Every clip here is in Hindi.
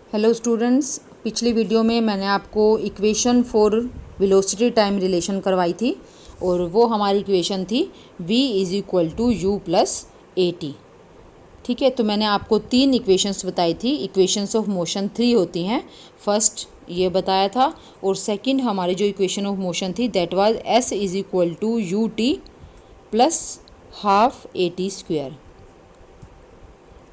हेलो स्टूडेंट्स, पिछली वीडियो में मैंने आपको equation for velocity time relation करवाई थी और वो हमारी इक्वेशन थी v is equal to u plus a t. ठीक है, तो मैंने आपको 3 इक्वेशंस बताई थी। इक्वेशंस ऑफ मोशन 3 होती हैं। फर्स्ट ये बताया था और सेकंड हमारी जो इक्वेशन ऑफ मोशन थी that was s is equal to u t plus half a T square.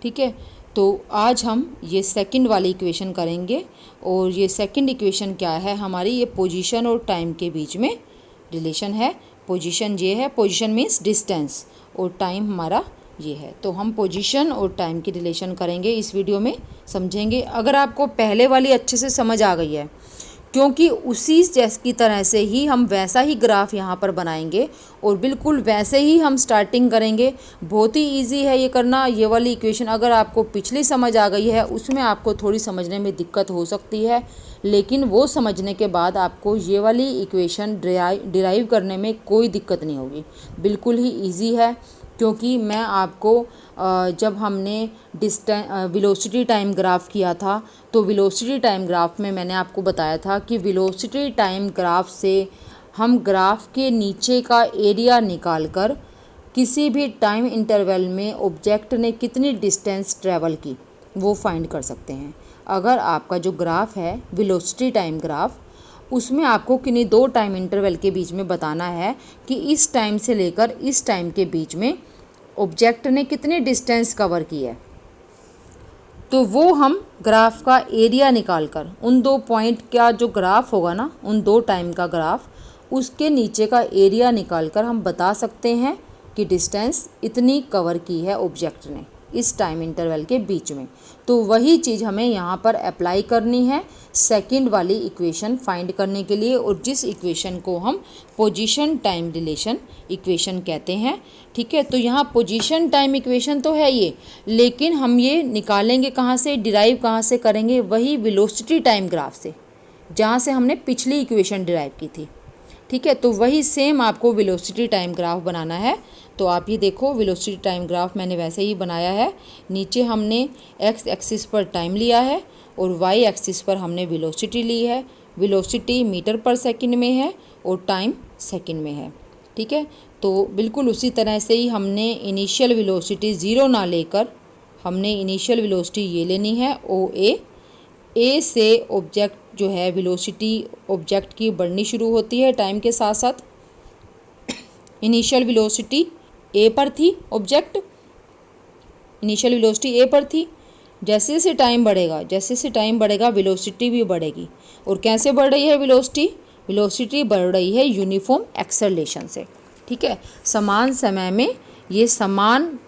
ठीक है, तो आज हम ये सेकंड वाली इक्वेशन करेंगे और ये सेकंड इक्वेशन क्या है हमारी, ये पोजीशन और टाइम के बीच में रिलेशन है। पोजीशन ये है, पोजीशन मीन्स डिस्टेंस और टाइम हमारा ये है। तो हम पोजीशन और टाइम की रिलेशन करेंगे इस वीडियो में, समझेंगे। अगर आपको पहले वाली अच्छे से समझ आ गई है, क्योंकि उसी जैस की तरह से ही हम वैसा ही ग्राफ यहाँ पर बनाएंगे और बिल्कुल वैसे ही हम स्टार्टिंग करेंगे। बहुत ही इजी है ये करना। ये वाली इक्वेशन अगर आपको पिछली समझ आ गई है, उसमें आपको थोड़ी समझने में दिक्कत हो सकती है, लेकिन वो समझने के बाद आपको ये वाली इक्वेशन डिराइव करने में कोई दिक्कत नहीं होगी। बिल्कुल ही ईजी है, क्योंकि मैं आपको जब हमने वेलोसिटी टाइम ग्राफ किया था तो वेलोसिटी टाइम ग्राफ में मैंने आपको बताया था कि वेलोसिटी टाइम ग्राफ से हम ग्राफ के नीचे का एरिया निकालकर किसी भी टाइम इंटरवल में ऑब्जेक्ट ने कितनी डिस्टेंस ट्रैवल की वो फाइंड कर सकते हैं। अगर आपका जो ग्राफ है वेलोसिटी टाइम ग्राफ, उसमें आपको किन्हीं 2 टाइम इंटरवल के बीच में बताना है कि इस टाइम से लेकर इस टाइम के बीच में ऑब्जेक्ट ने कितनी डिस्टेंस कवर की है, तो वो हम ग्राफ का एरिया निकालकर उन 2 पॉइंट का जो ग्राफ होगा ना, उन 2 टाइम का ग्राफ, उसके नीचे का एरिया निकालकर हम बता सकते हैं कि डिस्टेंस इतनी कवर की है ऑब्जेक्ट ने इस टाइम इंटरवल के बीच में। तो वही चीज़ हमें यहाँ पर अप्लाई करनी है सेकंड वाली इक्वेशन फाइंड करने के लिए, और जिस इक्वेशन को हम पोजीशन टाइम रिलेशन इक्वेशन कहते हैं। ठीक है, तो यहाँ पोजीशन टाइम इक्वेशन तो है ये, लेकिन हम ये निकालेंगे कहाँ से, डिराइव कहाँ से करेंगे, वही वेलोसिटी टाइम ग्राफ से, जहाँ से हमने पिछली इक्वेशन डिराइव की थी। ठीक है, तो वही सेम आपको वेलोसिटी टाइम ग्राफ बनाना है। तो आप ये देखो, वेलोसिटी टाइम ग्राफ मैंने वैसे ही बनाया है। नीचे हमने एक्स एक्सिस पर टाइम लिया है और वाई एक्सिस पर हमने वेलोसिटी ली है। वेलोसिटी मीटर पर सेकंड में है और टाइम सेकंड में है। ठीक है, तो बिल्कुल उसी तरह से ही हमने इनिशियल वेलोसिटी 0 ना लेकर हमने इनिशियल वेलोसिटी ये लेनी है ओ ए से ऑब्जेक्ट जो है वेलोसिटी ऑब्जेक्ट की बढ़नी शुरू होती है टाइम के साथ साथ। इनिशियल वेलोसिटी ए पर थी, ऑब्जेक्ट इनिशियल वेलोसिटी ए पर थी। जैसे जैसे टाइम बढ़ेगा वेलोसिटी भी बढ़ेगी। और कैसे बढ़ रही है वेलोसिटी बढ़ रही है यूनिफॉर्म एक्सेलरेशन से। ठीक है, समान समय में ये समान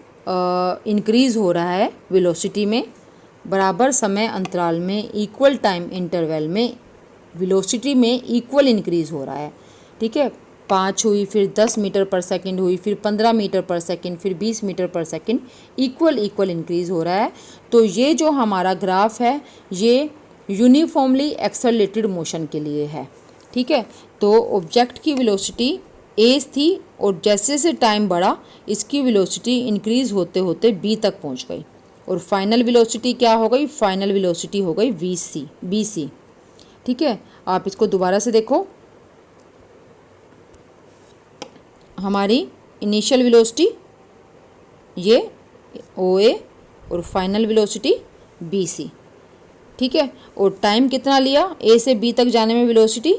इंक्रीज़ हो रहा है वेलोसिटी में, बराबर समय अंतराल में, इक्वल टाइम इंटरवल में वेलोसिटी में इक्वल इंक्रीज़ हो रहा है। ठीक है, 5 हुई, फिर 10 मीटर पर सेकंड हुई, फिर 15 मीटर पर सेकंड, फिर 20 मीटर पर सेकंड, इक्वल इंक्रीज़ हो रहा है। तो ये जो हमारा ग्राफ है ये यूनिफॉर्मली एक्सेलरेटेड मोशन के लिए है। ठीक है, तो ऑब्जेक्ट की वेलोसिटी ए थी और जैसे जैसे टाइम बढ़ा इसकी वेलोसिटी इंक्रीज़ होते होते बी तक पहुंच गई और फाइनल वेलोसिटी क्या हो गई, फाइनल वेलोसिटी हो गई बी सी। ठीक है, आप इसको दोबारा से देखो, हमारी इनिशियल वेलोसिटी ये ओ ए और फाइनल वेलोसिटी बी सी। ठीक है, और टाइम कितना लिया ए से बी तक जाने में वेलोसिटी,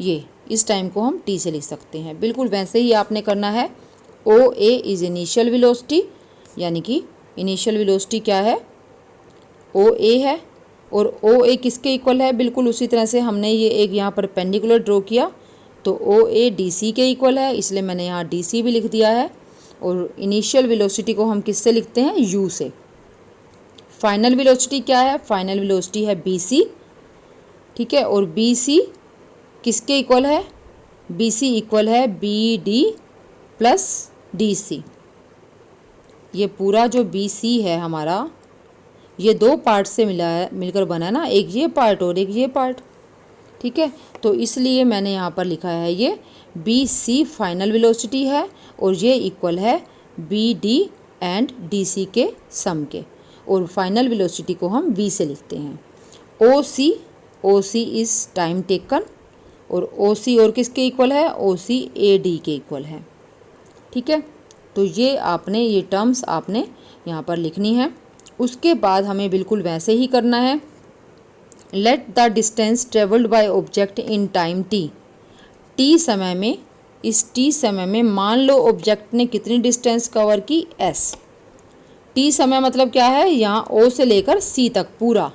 ये इस टाइम को हम टी से लिख सकते हैं। बिल्कुल वैसे ही आपने करना है। O A is initial velocity, यानी कि इनिशियल वेलोसिटी क्या है, ओ ए है, और ओ ए किसके इक्वल है, बिल्कुल उसी तरह से हमने ये एक यहाँ पर पेंडिकुलर ड्रॉ किया तो ओ ए डी सी के इक्वल है, इसलिए मैंने यहाँ डी सी भी लिख दिया है। और इनिशियल वेलोसिटी को हम किससे लिखते हैं, यू से। फाइनल वेलोसिटी क्या है, फाइनल वेलोसिटी है बी सी। ठीक है, और बी सी किसके इक्वल है, बी सी इक्वल है B D plus D C. ये पूरा जो बी सी है हमारा, ये 2 पार्ट से मिलकर बना है ना, एक ये पार्ट और एक ये पार्ट। ठीक है, तो इसलिए मैंने यहाँ पर लिखा है ये बी सी फाइनल वेलोसिटी है और ये इक्वल है B D and D C के सम के, और फाइनल वेलोसिटी को हम वी से लिखते हैं। ओ सी इज़ टाइम टेकन, और ओ सी और किसके इक्वल है, ओ सी ए डी के इक्वल है। ठीक है, तो ये आपने ये टर्म्स आपने यहाँ पर लिखनी है। उसके बाद हमें बिल्कुल वैसे ही करना है। Let the distance travelled by object in time T समय में, इस टी समय में मान लो ऑब्जेक्ट ने कितनी डिस्टेंस कवर की, एस। टी समय मतलब क्या है, यहाँ ओ से लेकर सी तक पूरा।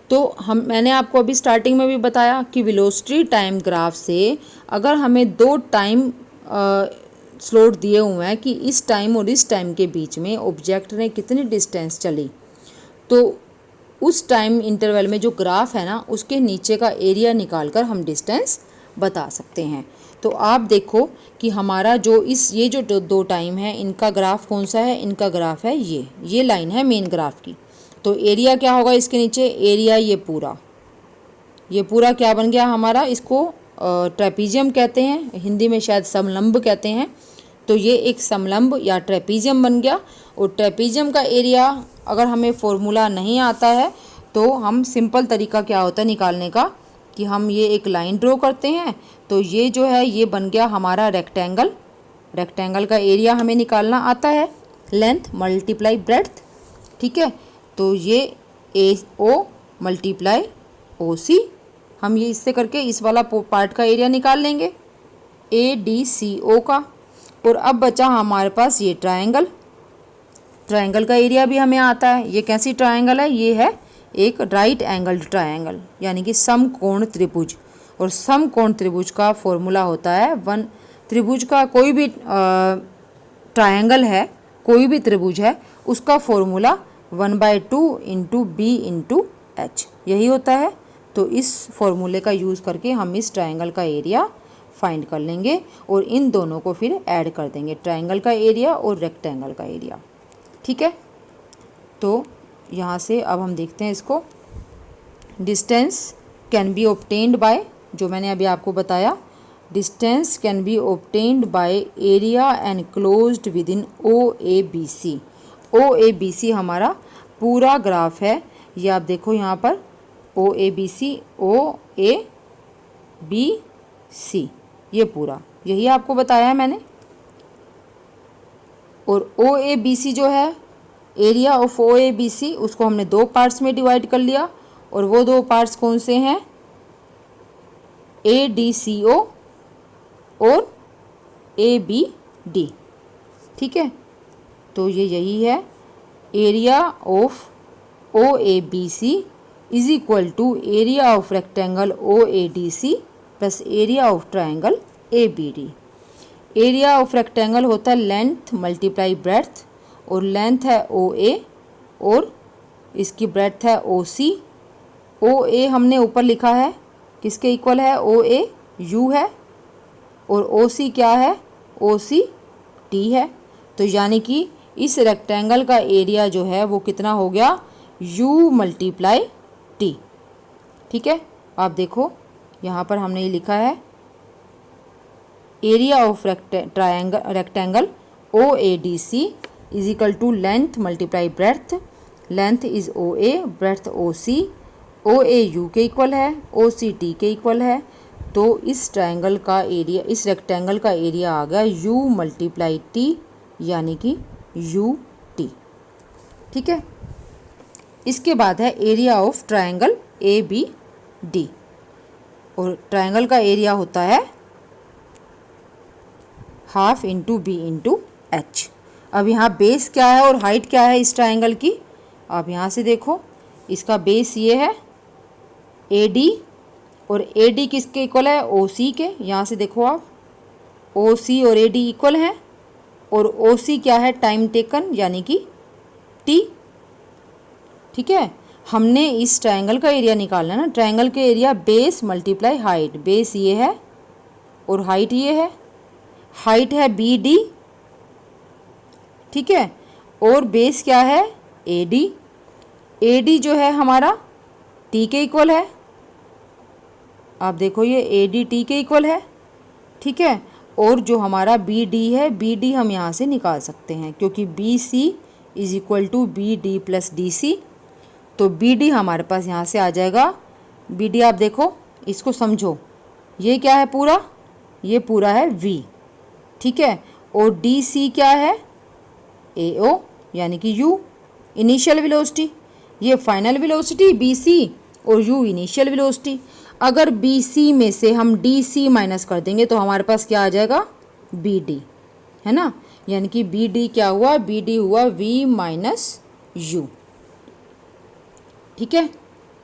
तो मैंने आपको अभी स्टार्टिंग में भी बताया कि वेलोसिटी टाइम ग्राफ से अगर हमें दो टाइम स्लॉट दिए हुए हैं कि इस टाइम और इस टाइम के बीच में ऑब्जेक्ट ने कितनी डिस्टेंस चली, तो उस टाइम इंटरवल में जो ग्राफ है ना उसके नीचे का एरिया निकालकर हम डिस्टेंस बता सकते हैं। तो आप देखो कि हमारा जो ये जो दो टाइम है इनका ग्राफ कौन सा है, इनका ग्राफ है ये लाइन है मेन ग्राफ की। तो एरिया क्या होगा इसके नीचे, एरिया ये पूरा क्या बन गया हमारा, इसको ट्रेपीजियम कहते हैं, हिंदी में शायद समलंब कहते हैं। तो ये एक समलंब या ट्रेपीजियम बन गया। और ट्रेपीजियम का एरिया अगर हमें फॉर्मूला नहीं आता है तो हम सिंपल तरीका क्या होता है निकालने का कि हम ये एक लाइन ड्रॉ करते हैं। तो ये जो है ये बन गया हमारा रेक्टेंगल। रेक्टेंगल का एरिया हमें निकालना आता है, लेंथ मल्टीप्लाई ब्रेड्थ। ठीक है, तो ये ए ओ मल्टीप्लाई ओ सी, हम ये इससे करके इस वाला पार्ट का एरिया निकाल लेंगे, ए डी सी ओ का। और अब बचा हमारे पास ये ट्रायंगल। ट्रायंगल का एरिया भी हमें आता है। ये कैसी ट्रायंगल है, ये है एक राइट एंगल्ड ट्रायंगल यानी कि समकोण त्रिभुज। और समकोण त्रिभुज का फॉर्मूला होता है वन, त्रिभुज का कोई भी ट्रायंगल है, कोई भी त्रिभुज है, उसका formula 1/2 into b into h, यही होता है। तो इस फॉर्मूले का यूज़ करके हम इस ट्रायंगल का एरिया फाइंड कर लेंगे और इन दोनों को फिर ऐड कर देंगे, ट्रायंगल का एरिया और रेक्टेंगल का एरिया। ठीक है, तो यहाँ से अब हम देखते हैं इसको। Distance can be obtained by, जो मैंने अभी आपको बताया, distance can be obtained by area enclosed within O A B C. O A B C हमारा पूरा ग्राफ है, ये आप देखो यहाँ पर ओ A B C, O A B सी, ये पूरा यही आपको बताया है मैंने। और ओ ए बी सी जो है, area of O A B C, उसको हमने दो पार्ट्स में डिवाइड कर लिया। और वो दो पार्ट्स कौन से हैं, ए डी सी ओ और ए बी डी। ठीक है, तो ये यही है, area of O A B C is equal to area of rectangle O A D C plus area of triangle A B D. Area of rectangle होता है लेंथ मल्टीप्लाई ब्रेड्थ, और लेंथ है ओ ए और इसकी ब्रेड्थ है ओ सी। ओ ए हमने ऊपर लिखा है किसके इक्वल है, ओ ए यू है, और ओ सी क्या है, ओ सी टी है। तो यानी कि इस रेक्टेंगल का एरिया जो है वो कितना हो गया, यू मल्टीप्लाई टी। ठीक है, आप देखो यहाँ पर हमने ये लिखा है area of rectangle O A D C is equal to length multiply breadth, length is O A, breadth O C, O A u के इक्वल है, ओ सी टी के इक्वल है। तो इस ट्रायंगल का एरिया, इस रेक्टेंगल का एरिया आ गया यू मल्टीप्लाई टी यानी कि यू टी। ठीक है, इसके बाद है area of triangle A B D, और ट्रायंगल का एरिया होता है half into b into h. अब यहाँ बेस क्या है और हाइट क्या है इस ट्रायंगल की, आप यहाँ से देखो, इसका बेस ये है ए डी, और ए डी किसके इक्वल है, ओ सी के। यहाँ से देखो आप, ओ सी और ए डी इक्वल हैं, और ओ सी क्या है, टाइम टेकन यानी कि टी। ठीक है, हमने इस ट्रायंगल का एरिया निकालना है ना, ट्रायंगल के area base multiply height, base ये है और हाइट ये है, हाइट है बी डी। ठीक है, और बेस क्या है, ए डी। ए डी जो है हमारा टी के इक्वल है, आप देखो ये ए डी टी के इक्वल है। ठीक है, और जो हमारा बी डी है, बी डी हम यहाँ से निकाल सकते हैं क्योंकि B C is equal to B D plus D C. तो बी डी हमारे पास यहाँ से आ जाएगा। बी डी आप देखो, इसको समझो, ये क्या है पूरा, ये पूरा है v, ठीक है। और डी सी क्या है, ए ओ यानी कि u इनिशियल वेलोसिटी, ये फाइनल वेलोसिटी बी सी और u इनिशियल वेलोसिटी। अगर बी सी में से हम डी सी माइनस कर देंगे तो हमारे पास क्या आ जाएगा, बी डी, है ना। यानी कि बी डी क्या हुआ, बी डी हुआ v माइनस यू, ठीक है।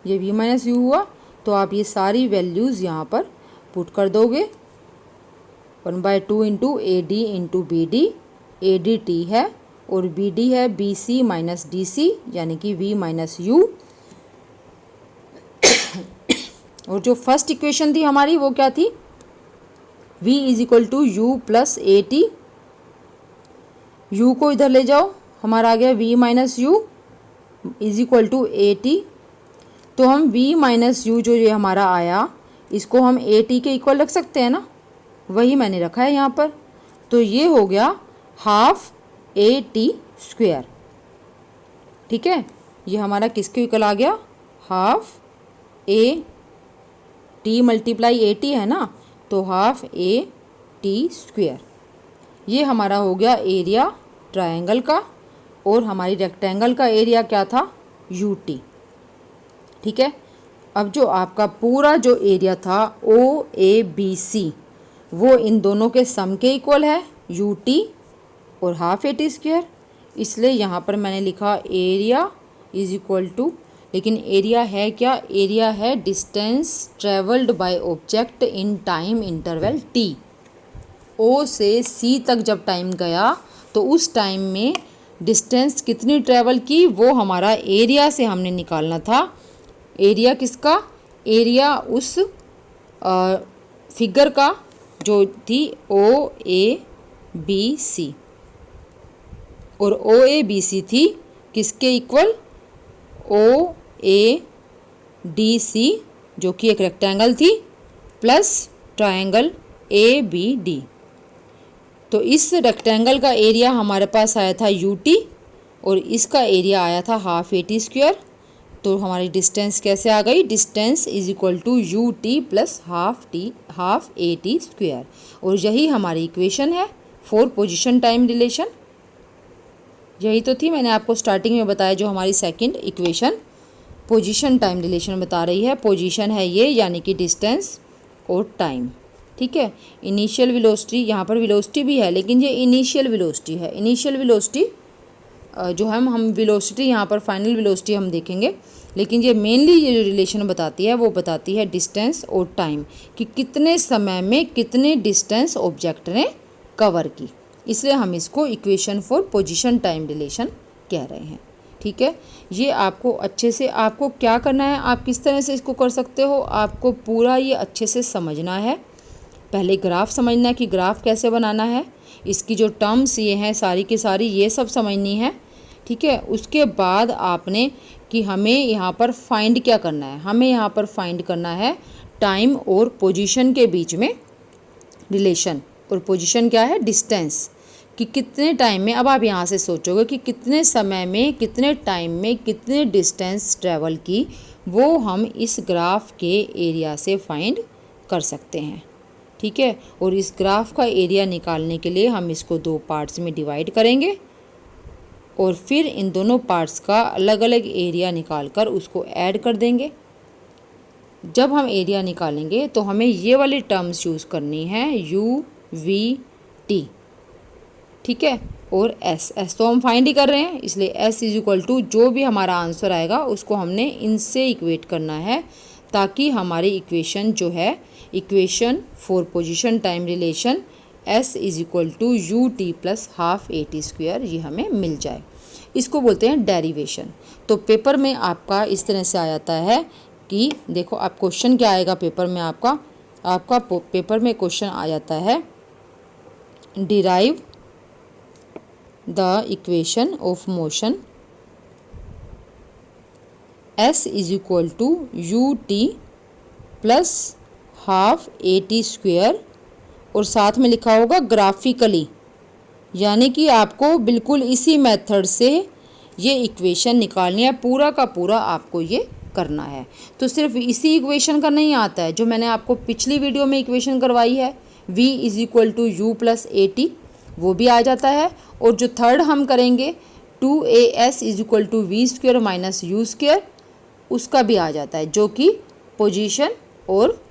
ये v माइनस यू हुआ। तो आप ये सारी वैल्यूज़ यहाँ पर पुट कर दोगे, 1/2 into A D into B D, A D t है और बी डी है B C minus D C यानी कि v माइनस यू। और जो फर्स्ट इक्वेशन थी हमारी वो क्या थी, v is equal to u plus a t, u को इधर ले जाओ, हमारा आ गया v minus u is equal to a t. तो हम v माइनस यू जो ये हमारा आया, इसको हम ए टी के इक्वल रख सकते हैं ना, वही मैंने रखा है यहाँ पर। तो ये हो गया हाफ ए टी स्क्वायर, ठीक है। ये हमारा किसके इक्वल आ गया, half a T multiply A T है ना, तो हाफ ए टी स्क्वायर। ये हमारा हो गया एरिया ट्रायंगल का, और हमारी रेक्टेंगल का एरिया क्या था, यू टी, ठीक है। अब जो आपका पूरा जो एरिया था ओ ए बी सी, वो इन दोनों के सम के इक्वल है, यू टी और हाफ ए टी स्क्वायर। इसलिए यहाँ पर मैंने लिखा एरिया इज इक्वल टू, लेकिन एरिया है क्या, एरिया है distance travelled by object in time interval T. O से सी तक जब टाइम गया तो उस टाइम में डिस्टेंस कितनी ट्रेवल की, वो हमारा एरिया से हमने निकालना था। एरिया किसका, एरिया उस फिगर का जो थी ओ ए बी सी, और ओ ए बी सी थी किसके इक्वल, ओ ए डी सी जो कि एक रेक्टेंगल थी, plus triangle A B D. तो इस रेक्टेंगल का एरिया हमारे पास आया था यू टी और इसका एरिया आया था हाफ ए टी स्क्वायर। तो हमारी डिस्टेंस कैसे आ गई, distance is equal to u t plus half a T square. और यही हमारी इक्वेशन है फॉर पोजीशन टाइम रिलेशन। यही तो थी, मैंने आपको स्टार्टिंग में बताया, जो हमारी second equation position time relation बता रही है। पोजीशन है ये, यानी कि डिस्टेंस और टाइम, ठीक है। इनिशियल वेलोसिटी, यहाँ पर वेलोसिटी भी है लेकिन ये इनिशियल वेलोसिटी है। इनिशियल वेलोसिटी जो हम वेलोसिटी यहाँ पर फाइनल वेलोसिटी हम देखेंगे, लेकिन ये मेनली ये जो रिलेशन बताती है वो बताती है डिस्टेंस और टाइम, कि कितने समय में कितने डिस्टेंस ऑब्जेक्ट ने कवर की। इसलिए हम इसको equation for position time relation कह रहे हैं, ठीक है। ये आपको अच्छे से, आपको क्या करना है, आप किस तरह से इसको कर सकते हो, आपको पूरा ये अच्छे से समझना है। पहले ग्राफ समझना है कि ग्राफ कैसे बनाना है, इसकी जो टर्म्स ये हैं सारी की सारी ये सब समझनी है, ठीक है। उसके बाद आपने कि हमें यहाँ पर फाइंड क्या करना है, हमें यहाँ पर फाइंड करना है टाइम और पोजीशन के बीच में रिलेशन। और पोजीशन क्या है, डिस्टेंस, कि कितने टाइम में, अब आप यहाँ से सोचोगे कि कितने समय में कितने टाइम में कितने डिस्टेंस ट्रैवल की, वो हम इस ग्राफ के एरिया से फाइंड कर सकते हैं, ठीक है। और इस ग्राफ का एरिया निकालने के लिए हम इसको दो पार्ट्स में डिवाइड करेंगे और फिर इन दोनों पार्ट्स का अलग अलग एरिया निकालकर उसको ऐड कर देंगे। जब हम एरिया निकालेंगे तो हमें ये वाली टर्म्स यूज़ करनी है, यू वी टी, ठीक है, और एस। एस तो हम फाइंड ही कर रहे हैं, इसलिए एस इज इक्वल टू जो भी हमारा आंसर आएगा उसको हमने इनसे इक्वेट करना है, ताकि हमारी इक्वेशन जो है, equation for position time relation s is equal to u t plus half a T square, ये हमें मिल जाए। इसको बोलते हैं डेरिवेशन। तो पेपर में आपका इस तरह से आ जाता है कि देखो, आप क्वेश्चन क्या आएगा पेपर में, आपका पेपर में क्वेश्चन आ जाता है, derive the equation of motion s is equal to u t plus half a T square, और साथ में लिखा होगा ग्राफिकली, यानी कि आपको बिल्कुल इसी मेथड से ये इक्वेशन निकालनी है, पूरा का पूरा आपको ये करना है। तो सिर्फ इसी इक्वेशन का नहीं आता है, जो मैंने आपको पिछली वीडियो में इक्वेशन करवाई है v is equal to u plus a t, वो भी आ जाता है। और जो थर्ड हम करेंगे 2as is equal to v square minus u square, उसका भी आ जाता है, जो कि पोजीशन और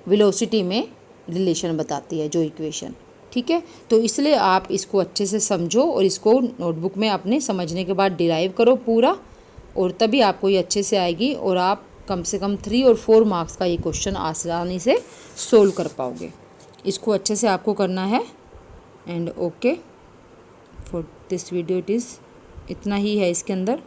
वेलोसिटी में रिलेशन बताती है जो इक्वेशन। ठीक है, तो इसलिए आप इसको अच्छे से समझो और इसको नोटबुक में अपने समझने के बाद डिराइव करो पूरा, और तभी आपको ये अच्छे से आएगी और आप कम से कम 3 और 4 मार्क्स का ये क्वेश्चन आसानी से सोल्व कर पाओगे। इसको अच्छे से आपको करना है। And okay for this video it is, इतना ही है इसके अंदर।